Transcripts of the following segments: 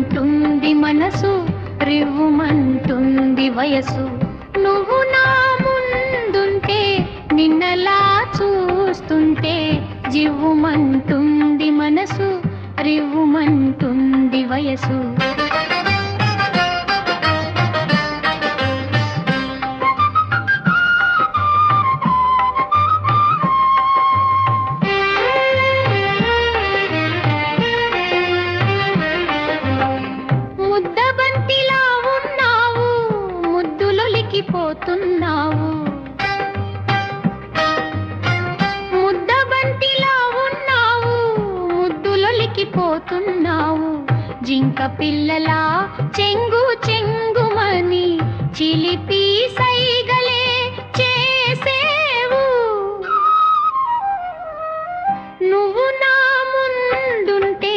రివ్వుమంటుంది మనసు, రివ్వుమంటుంది వయసు. నువ్వు నా ముందుంటే, నిన్నలా చూస్తుంటే, జివ్వుమంటుంది మనసు, రివ్వుమంటుంది వయసు. ముద్దబంతిలా ఉన్నావు, ముద్దులొలికిపోతున్నావు. ముద్దబంతిలా ఉన్నావు, ముద్దులొలికిపోతున్నావు. జింక పిల్లలా చెంగు చెంగుమని చిలిపి సైగలే చేసేవు. నువ్వు నా ముందుంటే,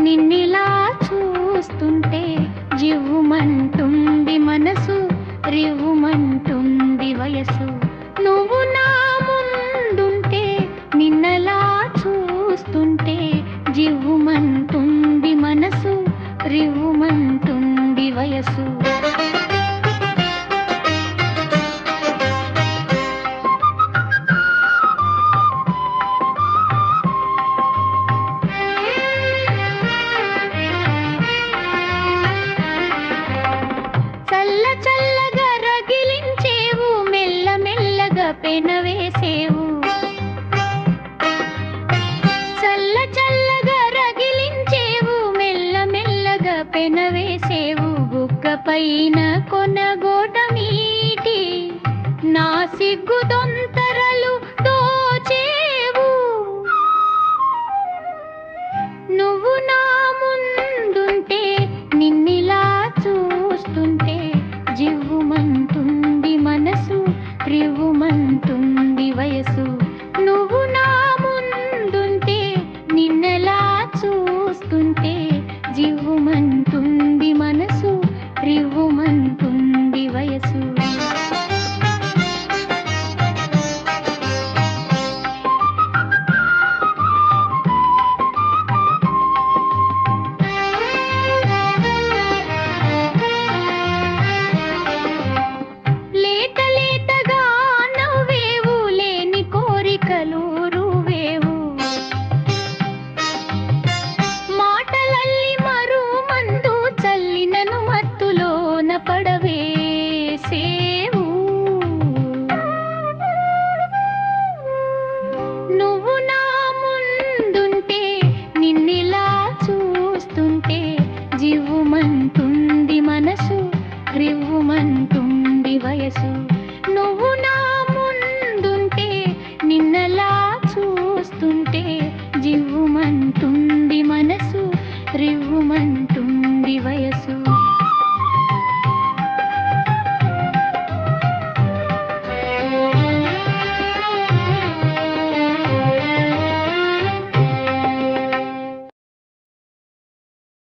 నిన్నిలా చూస్తుంటే, జివ్వుమంటుంది మనసు, రివ్వుమంటుంది వయసు. నువ్వు నా ముందుంటే, నిన్నలా చూస్తుంటే, జివ్వుమంటుంది మనసు, రివ్వుమంటుంది వయసు. చల్ల చల్లగా రగిలించేవు, మెల్ల మెల్లగా పెనవేసేవు. చల్ల చల్లగా రగిలించేవు, మెల్ల మెల్లగా పెనవేసేవు. బుగ్గ పైన కొనగోట మీటి నా సిగ్గు దొంతరలు దోచేవు. నువ్వు నా ముందుంటే, నిన్నిలా చూస్తుంటే, జివ్వుమంటుంది మనసు, రివ్వుమంటుంది వయసు. నువ్వు నా ముందుంటే, నిన్నలా చూస్తుంటే, జివ్వుమంటుంది మనసు, రివ్వుమంటుంది వయసు. లేత లేతగా నవ్వేవు, లేని కోరికలు రువేవు. మాటలల్లి మరు మందు చల్లినను మత్తులోన పడవేసేవు. నువ్వు నా ముందుంటే, నిన్నిలా చూస్తుంటే, జివ్వుమంటుంది మనసు, రివ్వుమంటుంది వయసు. నువ్వు నా